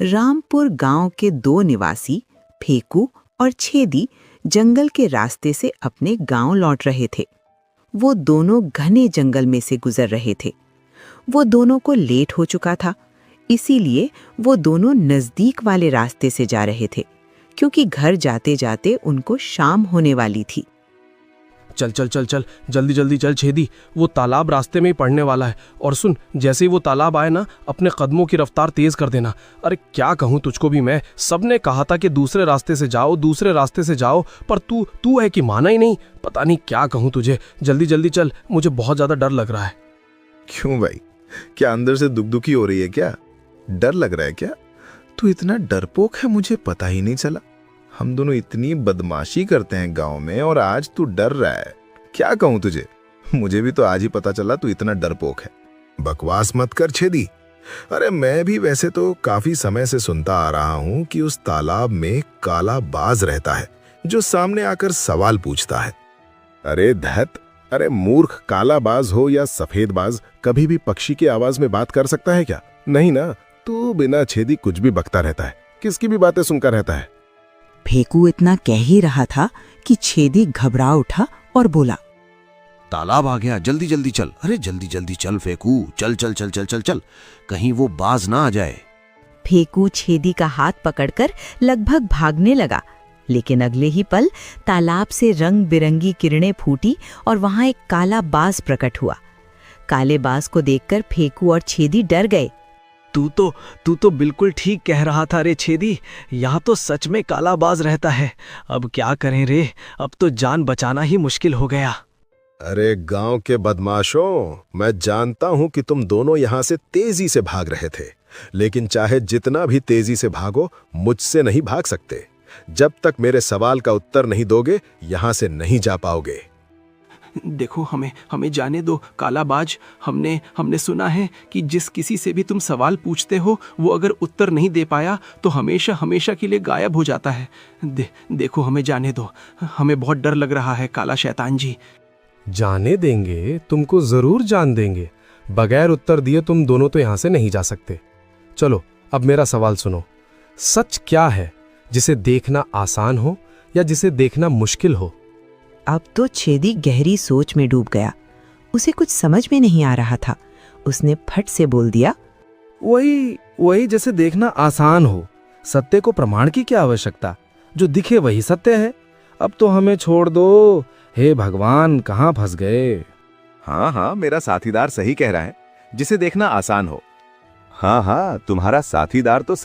रामपुर गांव के दो निवासी फेकू और छेदी जंगल के रास्ते से अपने गांव लौट रहे थे। वो दोनों घने जंगल में से गुजर रहे थे। वो दोनों को लेट हो चुका था, इसीलिए वो दोनों नजदीक वाले रास्ते से जा रहे थे, क्योंकि घर जाते जाते उनको शाम होने वाली थी। चल चल चल चल, जल्दी जल्दी चल छेदी, वो तालाब रास्ते में ही पड़ने वाला है। और सुन, जैसे ही वो तालाब आए ना, अपने कदमों की रफ्तार तेज कर देना। अरे क्या कहूँ तुझको भी मैं, सबने कहा था कि दूसरे रास्ते से जाओ, दूसरे रास्ते से जाओ, पर तू है कि माना ही नहीं। पता नहीं क्या कहूँ तुझे, जल्दी जल्दी चल, मुझे बहुत ज्यादा डर लग रहा है। क्यों भाई, क्या अंदर से दुखदुखी हो रही है क्या? डर लग रहा है क्या? तू इतना डरपोक है, मुझे पता ही नहीं चला। हम दोनों इतनी बदमाशी करते हैं गांव में और आज तू डर रहा है। क्या कहूं तुझे, मुझे भी तो आज ही पता चला तू इतना डरपोक है। बकवास मत कर छेदी। अरे मैं भी वैसे तो काफी समय से सुनता आ रहा हूं कि उस तालाब में काला बाज रहता है जो सामने आकर सवाल पूछता है। अरे धत, अरे मूर्ख, काला बाज हो या सफेद बाज, कभी भी पक्षी की आवाज में बात कर सकता है क्या? नहीं ना। तू बिना छेदी कुछ भी बकता रहता है, किसकी भी बातें सुनकर रहता है। फेकू इतना कह ही रहा था कि छेदी घबरा उठा और बोला, तालाब आ गया, जल्दी जल्दी चल। अरे जल्दी जल्दी चल फेकू, चल चल चल चल चल चल, कहीं वो बाज ना आ जाए। फेकू छेदी का हाथ पकड़कर लगभग भागने लगा, लेकिन अगले ही पल तालाब से रंग बिरंगी किरणें फूटी और वहां एक काला बाज प्रकट हुआ। काले बाज को देखकर फेकू और छेदी डर गए। तू तो बिल्कुल ठीक कह रहा था रे छेदी, यहाँ तो सच में काला बाज रहता है। अब क्या करें रे, अब तो जान बचाना ही मुश्किल हो गया। अरे गांव के बदमाशों, मैं जानता हूं कि तुम दोनों यहां से तेजी से भाग रहे थे, लेकिन चाहे जितना भी तेजी से भागो, मुझसे नहीं भाग सकते। जब तक मेरे सवाल का उत्तर नहीं दोगे, यहां से नहीं जा पाओगे। देखो, हमें जाने दो कालाबाज। हमने सुना है कि जिस किसी से भी तुम सवाल पूछते हो, वो अगर उत्तर नहीं दे पाया तो हमेशा हमेशा के लिए गायब हो जाता है। देखो, हमें जाने दो, हमें बहुत डर लग रहा है काला शैतान जी। जाने देंगे, तुमको जरूर जान देंगे। बगैर उत्तर दिए तुम दोनों तो यहां से नहीं जा सकते। चलो अब मेरा सवाल सुनो, सच क्या है, जिसे देखना आसान हो या जिसे देखना मुश्किल हो? अब तो छेदी गहरी सोच में डूब गया। उसे कुछ समझ में नहीं आ रहा था। उसने फट से बोल दिया, वही जैसे देखना आसान हो। सत्य को प्रमाण की क्या आवश्यकता, जो दिखे वही सत्य है। अब तो हमें छोड़ दो, हे भगवान, कहाँ फंस गए। हाँ, मेरा साथीदार सही कह रहा है, जिसे देखना आसान हो। हाँ, तुम्हारा साथीदार तो